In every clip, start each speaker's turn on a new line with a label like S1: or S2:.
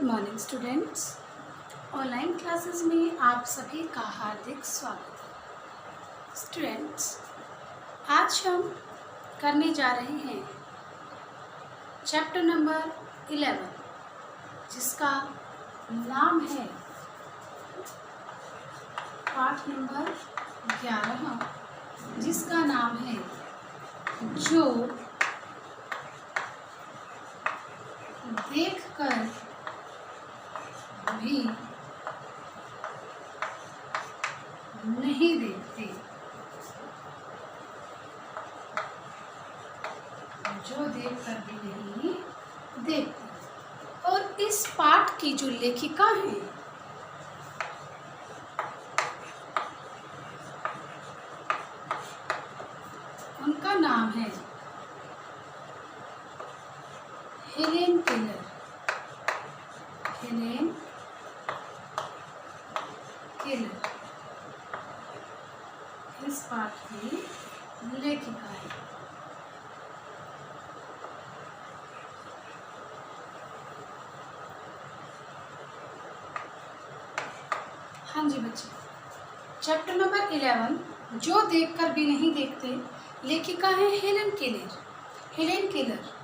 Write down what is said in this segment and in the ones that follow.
S1: Morning students. Online classes में आप सभी का हार्दिक स्वागत है। स्टूडेंट्स, आज हम करने जा रहे हैं चैप्टर नंबर 11, जिसका नाम है पाठ नंबर 11, जिसका नाम है जो देखकर भी नहीं देखते। जो देखकर भी नहीं देखते। और इस पाठ की जो लेखिका है उनका नाम है हेलेन केलर। हेलेन केलर इस पाठ की लेखिका है। हाँ जी बच्चे, चैप्टर नंबर 11 जो देखकर भी नहीं देखते, लेखिका है Helen Keller. Helen Keller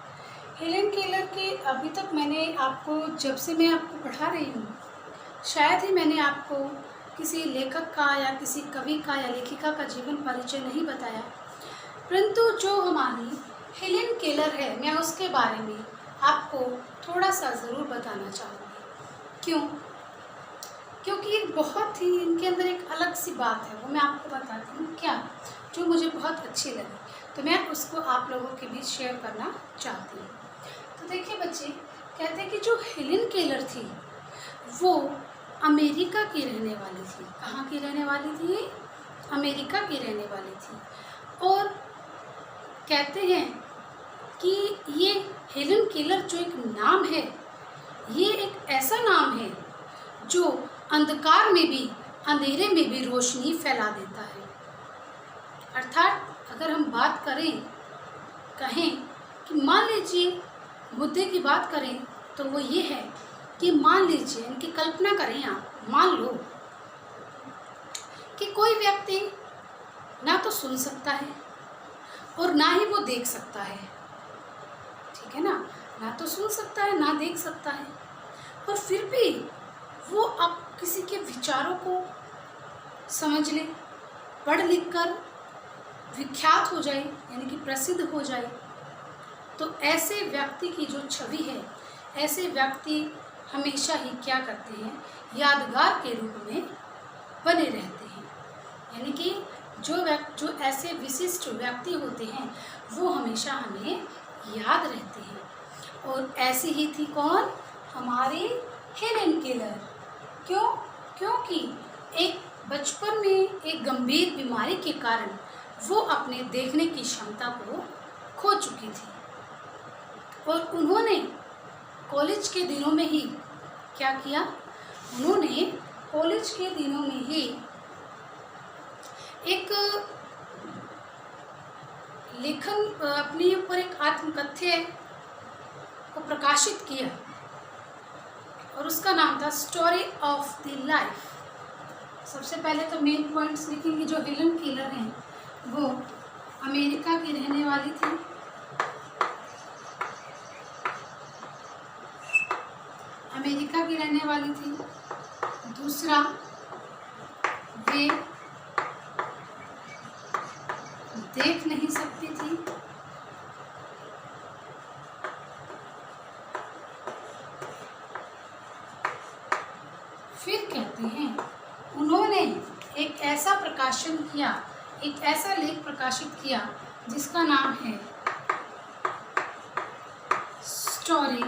S1: Helen Keller के अभी तक मैंने आपको, जब से मैं आपको पढ़ा रही हूँ, शायद ही मैंने आपको किसी लेखक का या किसी कवि का या लेखिका का जीवन परिचय नहीं बताया। परंतु जो हमारी हेलेन केलर है, मैं उसके बारे में आपको थोड़ा सा ज़रूर बताना चाहूँगी। क्यों? क्योंकि एक बहुत ही इनके अंदर एक अलग सी बात है, वो मैं आपको बताती हूँ क्या, जो मुझे बहुत अच्छी लगी, तो मैं उसको आप लोगों के बीच शेयर करना चाहती हूँ। तो देखिए बच्चे, कहते हैं कि जो हेलेन केलर थी वो अमेरिका की रहने वाली थी। कहाँ की रहने वाली थी? अमेरिका की रहने वाली थी। और कहते हैं कि ये हेलेन केलर जो एक नाम है, ये एक ऐसा नाम है जो अंधकार में भी, अंधेरे में भी रोशनी फैला देता है। अर्थात अगर हम बात कहें कि मान लीजिए, मुद्दे की बात करें तो वो ये है कि मान लीजिए, इनकी कल्पना करें आप, मान लो कि कोई व्यक्ति ना तो सुन सकता है और ना ही वो देख सकता है। ठीक है ना तो सुन सकता है, ना देख सकता है, और फिर भी वो अब किसी के विचारों को समझ ले, पढ़ लिख कर विख्यात हो जाए, यानी कि प्रसिद्ध हो जाए। तो ऐसे व्यक्ति की जो छवि है, ऐसे व्यक्ति हमेशा ही क्या करते हैं, यादगार के रूप में बने रहते हैं। यानी कि जो ऐसे विशिष्ट व्यक्ति होते हैं वो हमेशा हमें याद रहते हैं। और ऐसी ही थी कौन? हमारी हेलेन केलर। क्यों? क्योंकि एक बचपन में एक गंभीर बीमारी के कारण वो अपने देखने की क्षमता को खो चुकी थी, और उन्होंने कॉलेज के दिनों में ही क्या किया? उन्होंने कॉलेज के दिनों में ही एक लेखन, अपने ऊपर एक आत्मकथ्य को प्रकाशित किया, और उसका नाम था स्टोरी ऑफ द लाइफ। सबसे पहले तो मेन पॉइंट्स लिखेंगे। जो हेलेन केलर हैं वो अमेरिका की रहने वाली थी। अमेरिका की रहने वाली थी। दूसरा, वे देख नहीं सकती थी। फिर कहते हैं उन्होंने एक ऐसा प्रकाशन किया, एक ऐसा लेख प्रकाशित किया जिसका नाम है स्टोरी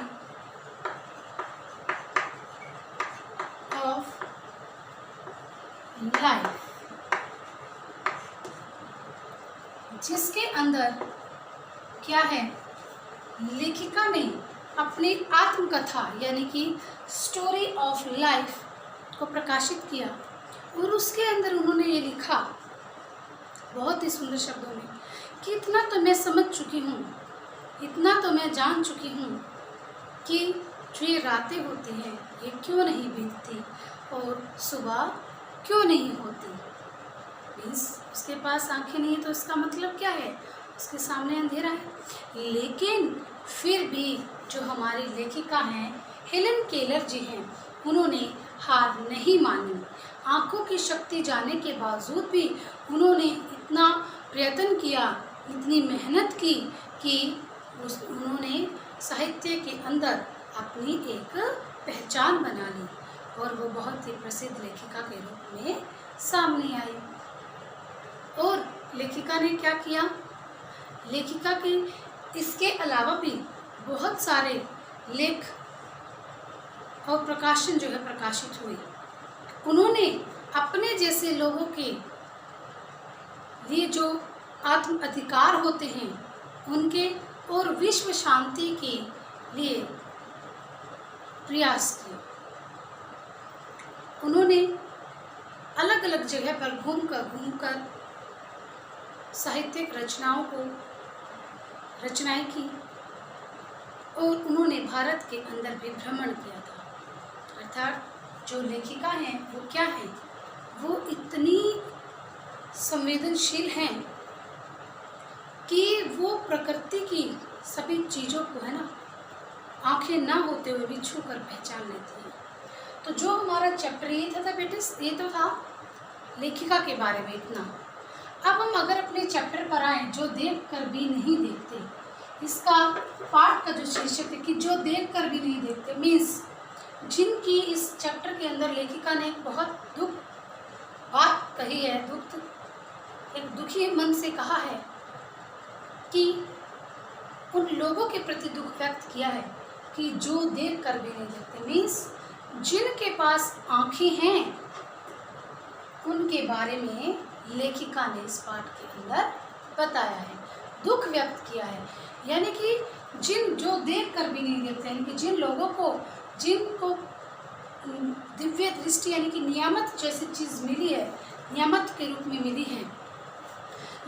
S1: ऑफ लाइफ, जिसके अंदर क्या है, लेखिका ने अपनी आत्मकथा यानी कि स्टोरी ऑफ लाइफ को प्रकाशित किया। और उसके अंदर उन्होंने ये लिखा बहुत ही सुंदर शब्दों में कि इतना तो मैं समझ चुकी हूँ, इतना तो मैं जान चुकी हूँ कि जो ये रातें होती हैं ये क्यों नहीं बीतती और सुबह क्यों नहीं होती। मीन्स उसके पास आंखें नहीं है तो इसका मतलब क्या है, उसके सामने अंधेरा है। लेकिन फिर भी जो हमारी लेखिका हैं हेलन केलर जी हैं, उन्होंने हार नहीं मानी। आँखों की शक्ति जाने के बावजूद भी उन्होंने इतना प्रयत्न किया, इतनी मेहनत की कि उन्होंने साहित्य के अंदर अपनी एक पहचान बना ली और वो बहुत ही प्रसिद्ध लेखिका के रूप में सामने आई। और लेखिका ने क्या किया, लेखिका के इसके अलावा भी बहुत सारे लेख और प्रकाशन जो है प्रकाशित हुए। उन्होंने अपने जैसे लोगों के लिए जो आत्म अधिकार होते हैं उनके और विश्व शांति के लिए प्रयास किए। उन्होंने अलग अलग जगह पर घूमकर साहित्यिक रचनाएं की और उन्होंने भारत के अंदर भी भ्रमण किया था। अर्थात जो लेखिका हैं वो क्या है, वो इतनी संवेदनशील हैं कि वो प्रकृति की सभी चीज़ों को है ना आंखें ना होते हुए भी छू कर पहचान लेती हैं। तो जो हमारा चैप्टर ये था बेटे, ये तो था लेखिका के बारे में इतना। अब हम अगर अपने चैप्टर पर आए, जो देख कर भी नहीं देखते, इसका पाठ का जो शीर्षक है कि जो देख कर भी नहीं देखते, मीन्स जिनकी इस चैप्टर के अंदर लेखिका ने बहुत दुख बात कही है, एक दुखी मन से कहा है कि उन लोगों के प्रति दुख व्यक्त किया है कि जो देख कर भी नहीं देखते। मीन्स जिनके पास आंखें हैं उनके बारे में लेखिका ने इस पाठ के अंदर बताया है, दुख व्यक्त किया है। यानी कि जो देख कर भी नहीं देखते, यानी कि जिन लोगों को, जिनको दिव्य दृष्टि यानी कि नियामत जैसी चीज़ मिली है, नियामत के रूप में मिली है,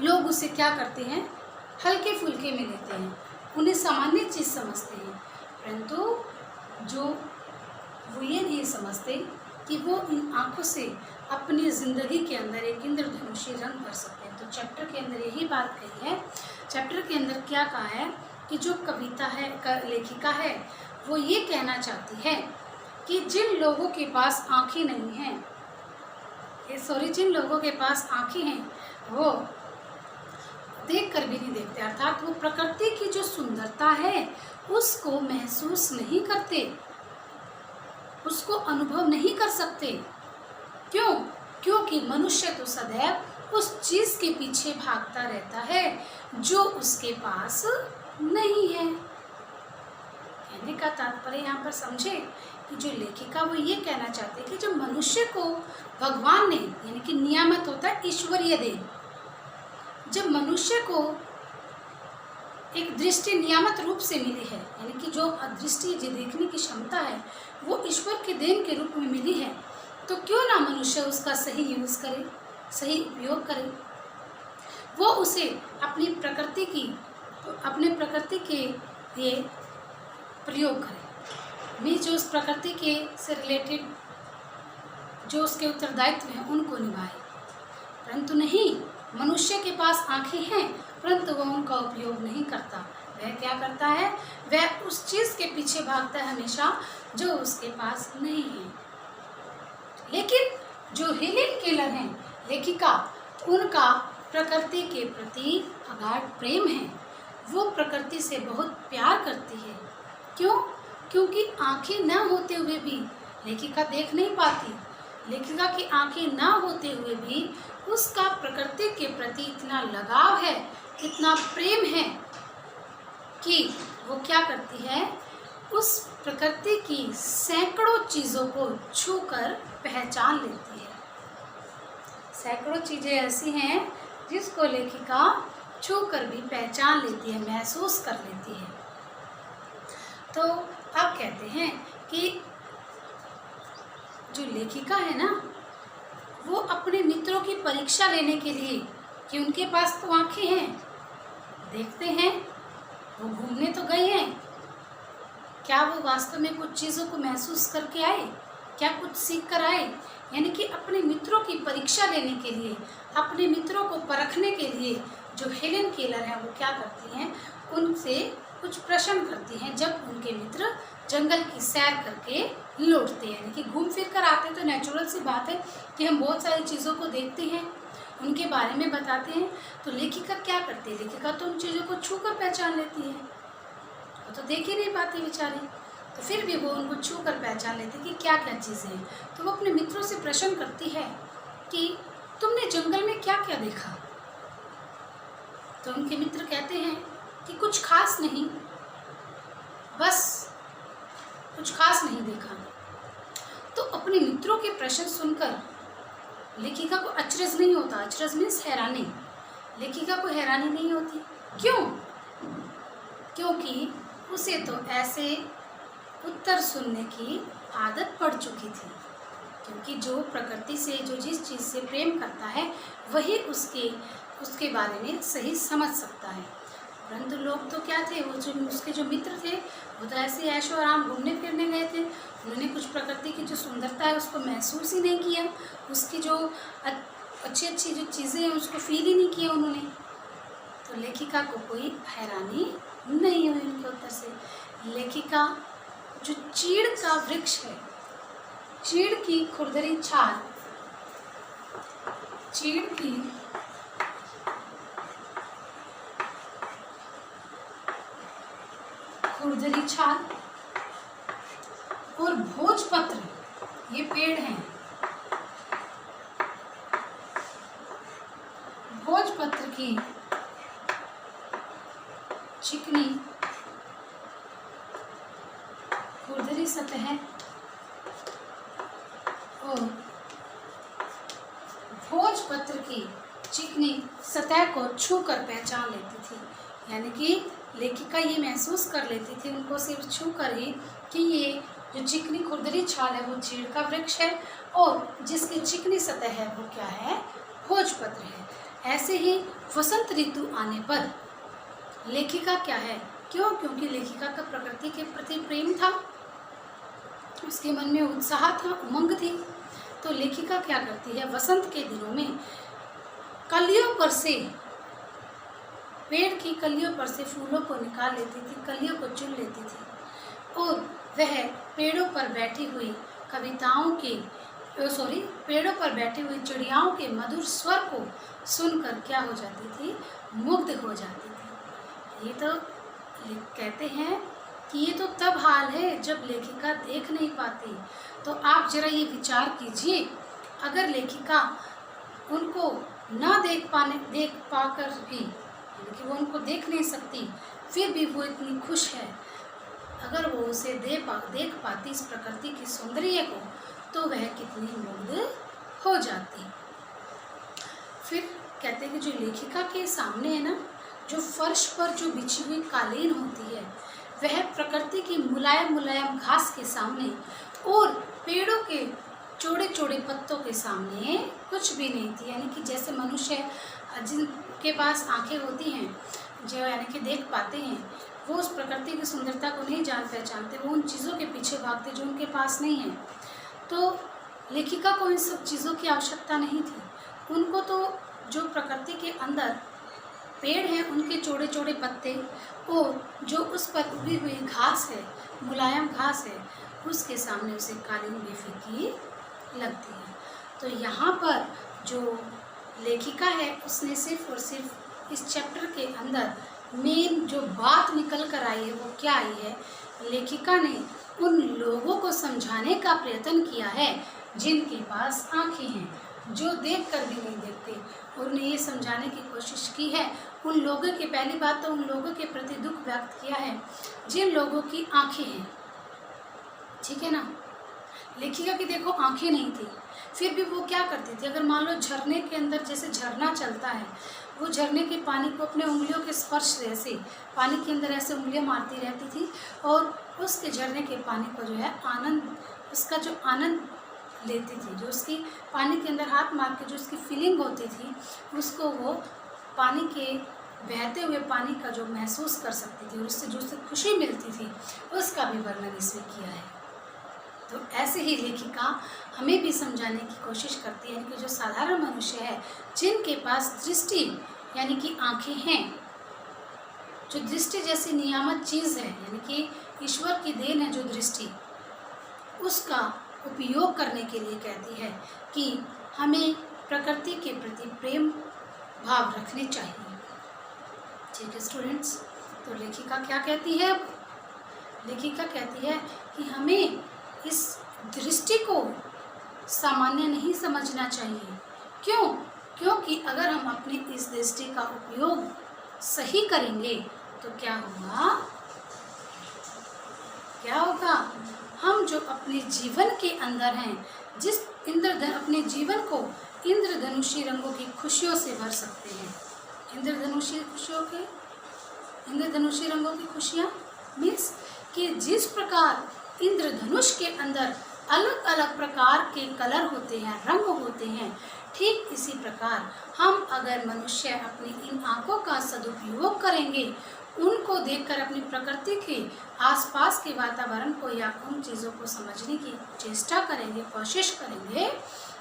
S1: लोग उसे क्या करते हैं, हल्के फुल्के में लेते हैं, उन्हें सामान्य चीज़ समझते हैं। परंतु जो वो ये नहीं समझते कि वो इन आँखों से अपनी ज़िंदगी के अंदर एक इंद्रधनुषी रंग भर सकते हैं। तो चैप्टर के अंदर यही बात कही है। चैप्टर के अंदर क्या कहा है कि जो कविता है, लेखिका है, वो ये कहना चाहती है कि जिन लोगों के पास आँखें नहीं हैं, जिन लोगों के पास आँखें हैं वो देख कर भी नहीं देखते, अर्थात वो प्रकृति की जो सुंदरता है उसको महसूस नहीं करते, उसको अनुभव नहीं कर सकते। क्यों? क्योंकि मनुष्य तो सदैव उस चीज़ के पीछे भागता रहता है जो उसके पास नहीं है। कहने का तात्पर्य यहाँ पर समझे कि जो लेखिका वो ये कहना चाहते हैं कि जो मनुष्य को भगवान ने, यानी कि नियामत होता है ईश्वरीय देन, जब मनुष्य को एक दृष्टि नियामत रूप से मिली है, यानी कि जो दृष्टि, जो देखने की क्षमता है वो ईश्वर के देन के रूप में मिली है, तो क्यों ना मनुष्य उसका सही यूज़ करे, सही उपयोग करे। वो उसे अपनी प्रकृति के लिए प्रयोग करे। मीन्स जो उस प्रकृति के से रिलेटेड जो उसके उत्तरदायित्व हैं उनको निभाए। परंतु नहीं, मनुष्य के पास आंखें हैं परंतु वह उनका उपयोग नहीं करता। वह क्या करता है, वह उस चीज़ के पीछे भागता है हमेशा जो उसके पास नहीं है। लेकिन जो हेलेन केलर हैं लेखिका, उनका प्रकृति के प्रति अगाध प्रेम है। वो प्रकृति से बहुत प्यार करती है। क्यों? क्योंकि आंखें न होते हुए भी लेखिका देख नहीं पाती। लेखिका की आंखें ना होते हुए भी उसका प्रकृति के प्रति इतना लगाव है, इतना प्रेम है कि वो क्या करती है, उस प्रकृति की सैकड़ों चीज़ों को छूकर पहचान लेती है। सैकड़ों चीज़ें ऐसी हैं जिसको लेखिका छूकर भी पहचान लेती है, महसूस कर लेती है। तो आप कहते हैं कि जो लेखिका है ना, वो अपने मित्रों की परीक्षा लेने के लिए कि उनके पास तो आंखें हैं, देखते हैं, वो घूमने तो गए हैं, क्या वो वास्तव में कुछ चीज़ों को महसूस करके आए, क्या कुछ सीख कर आए? यानी कि अपने मित्रों की परीक्षा लेने के लिए, अपने मित्रों को परखने के लिए जो हेलेन केलर है वो क्या करती हैं, उनसे कुछ प्रश्न करती हैं जब उनके मित्र जंगल की सैर करके लौटते हैं, यानी कि घूम फिर कर आते हैं। तो नेचुरल सी बात है कि हम बहुत सारी चीज़ों को देखते हैं, उनके बारे में बताते हैं। तो लेखिका क्या करती है, लेखिका तो उन चीज़ों को छू कर पहचान लेती है, वो तो देख ही नहीं पाती बेचारी, तो फिर भी वो उनको छू कर पहचान लेती कि क्या क्या चीज़ें हैं। तो वो अपने मित्रों से प्रश्न करती है कि तुमने जंगल में क्या क्या देखा? तो उनके मित्र कहते हैं कि कुछ खास नहीं, बस कुछ खास नहीं देखा। तो अपने मित्रों के प्रश्न सुनकर लेखिका को अचरज नहीं होता, अचरज मीन्स हैरानी, लेखिका को हैरानी नहीं होती। क्यों? क्योंकि उसे तो ऐसे उत्तर सुनने की आदत पड़ चुकी थी, क्योंकि जो प्रकृति से, जो जिस चीज़ से प्रेम करता है वही उसके बारे में सही समझ सकता है। परंतु लोग तो क्या थे, वो जो उसके जो मित्र थे वो तो ऐसे ऐशो आराम घूमने फिरने गए थे, उन्होंने कुछ प्रकृति की जो सुंदरता है उसको महसूस ही नहीं किया, उसकी जो अच्छी अच्छी जो चीज़ें हैं उसको फील ही नहीं किया उन्होंने। तो लेखिका को कोई हैरानी नहीं हुई उनके उत्तर से। लेखिका जो चीड़ का वृक्ष है, चीड़ की खुरदरी छाल, चीड़ की खुरदरी छाल और भोजपत्र, ये पेड़ हैं, भोजपत्र की चिकनी खुरदरी सतह और भोजपत्र की चिकनी सतह को छूकर पहचान लेती थी। यानी कि लेखिका ये महसूस कर लेती थी उनको सिर्फ छू कर ही कि ये जो चिकनी खुरदरी छाल है वो चीड़ का वृक्ष है और जिसकी चिकनी सतह है वो क्या है, भोजपत्र है। ऐसे ही वसंत ऋतु आने पर लेखिका क्या है, क्यों? क्योंकि लेखिका का प्रकृति के प्रति प्रेम था, उसके मन में उत्साह था, उमंग थी। तो लेखिका क्या करती है, वसंत के दिनों में कलियों पर से, पेड़ की कलियों पर से फूलों को निकाल लेती थी, कलियों को चुन लेती थी और वह पेड़ों पर बैठी हुई पेड़ों पर बैठी हुई चिड़ियाओं के मधुर स्वर को सुनकर क्या हो जाती थी, मुग्ध हो जाती थी। ये तो कहते हैं कि ये तो तब हाल है जब लेखिका देख नहीं पाती। तो आप जरा ये विचार कीजिए, अगर लेखिका उनको ना देख पाकर भी, यानी कि वो उनको देख नहीं सकती, फिर भी वो इतनी खुश है, अगर वो उसे देख पाती इस प्रकृति की सौंदर्य को, तो वह कितनी मुग्ध हो जाती। फिर कहते हैं कि जो लेखिका के सामने है ना, जो फर्श पर जो बिछी हुई कालीन होती है, वह प्रकृति की मुलायम मुलायम घास के सामने और पेड़ों के चौड़े चौड़े पत्तों के सामने कुछ भी नहीं थी। यानी कि जैसे मनुष्य जिनके पास आंखें होती हैं, जो यानी कि देख पाते हैं, वो उस प्रकृति की सुंदरता को नहीं जान पहचानते, वो उन चीज़ों के पीछे भागते जो उनके पास नहीं है। तो लेखिका को इन सब चीज़ों की आवश्यकता नहीं थी, उनको तो जो प्रकृति के अंदर पेड़ हैं उनके चौड़े चौड़े पत्ते और जो उस पर उगी हुई घास है, मुलायम घास है, उसके सामने उसे कालीन भी फीकी लगती है। तो यहाँ पर जो लेखिका है उसने सिर्फ और सिर्फ इस चैप्टर के अंदर मेन जो बात निकल कर आई है वो क्या आई है, लेखिका ने उन लोगों को समझाने का प्रयत्न किया है जिनके पास आंखें हैं, जो देख कर भी नहीं देखते, और उन्हें ये समझाने की कोशिश की है। उन लोगों की पहली बात तो उन लोगों के प्रति दुख व्यक्त किया है जिन लोगों की आंखें हैं, ठीक है ना। लेखिका की देखो आंखें नहीं थी, फिर भी वो क्या करती थी, अगर मान लो झरने के अंदर जैसे झरना चलता है, वो झरने के पानी को अपने उंगलियों के स्पर्श से ऐसे पानी के अंदर ऐसे उंगलियां मारती रहती थी और उसके झरने के पानी को जो है आनंद, उसका जो आनंद लेती थी, जो उसकी पानी के अंदर हाथ मार के जो उसकी फीलिंग होती थी उसको वो पानी के बहते हुए पानी का जो महसूस कर सकती थी और उससे जो उससे खुशी मिलती थी उसका भी वर्णन इसमें किया है। तो ऐसे ही लेखिका हमें भी समझाने की कोशिश करती है कि जो साधारण मनुष्य है, जिनके पास दृष्टि यानी कि आँखें हैं, जो दृष्टि जैसी नियामक चीज़ है, यानी कि ईश्वर की देन है जो दृष्टि, उसका उपयोग करने के लिए कहती है कि हमें प्रकृति के प्रति प्रेम भाव रखने चाहिए। ठीक है स्टूडेंट्स, तो लेखिका क्या कहती है? लेखिका कहती है कि हमें इस दृष्टि को सामान्य नहीं समझना चाहिए। क्यों? क्योंकि अगर हम अपनी इस दृष्टि का उपयोग सही करेंगे तो क्या होगा? क्या होगा? हम जो अपने जीवन के अंदर हैं, जिस अपने जीवन को इंद्रधनुषी रंगों की खुशियों से भर सकते हैं। इंद्रधनुषी रंगों की खुशियाँ मीन्स कि जिस प्रकार इंद्रधनुष के अंदर अलग अलग प्रकार के कलर होते हैं, रंग होते हैं, ठीक इसी प्रकार हम अगर मनुष्य अपनी इन आँखों का सदुपयोग करेंगे, उनको देखकर अपनी प्रकृति के आसपास के वातावरण को या उन चीज़ों को समझने की चेष्टा करेंगे, कोशिश करेंगे,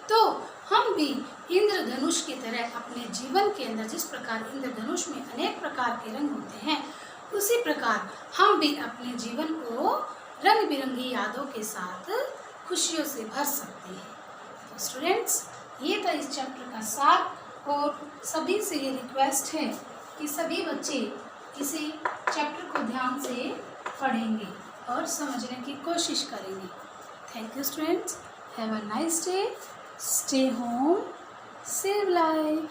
S1: तो हम भी इंद्रधनुष की तरह अपने जीवन के अंदर, जिस प्रकार इंद्रधनुष में अनेक प्रकार के रंग होते हैं, उसी प्रकार हम भी अपने जीवन को रंग बिरंगी यादों के साथ खुशियों से भर सकते हैं। तो स्टूडेंट्स, ये था इस चैप्टर का सार, और सभी से ये रिक्वेस्ट है कि सभी बच्चे इसी चैप्टर को ध्यान से पढ़ेंगे और समझने की कोशिश करेंगे। Thank you students, have a nice day, stay home, save life.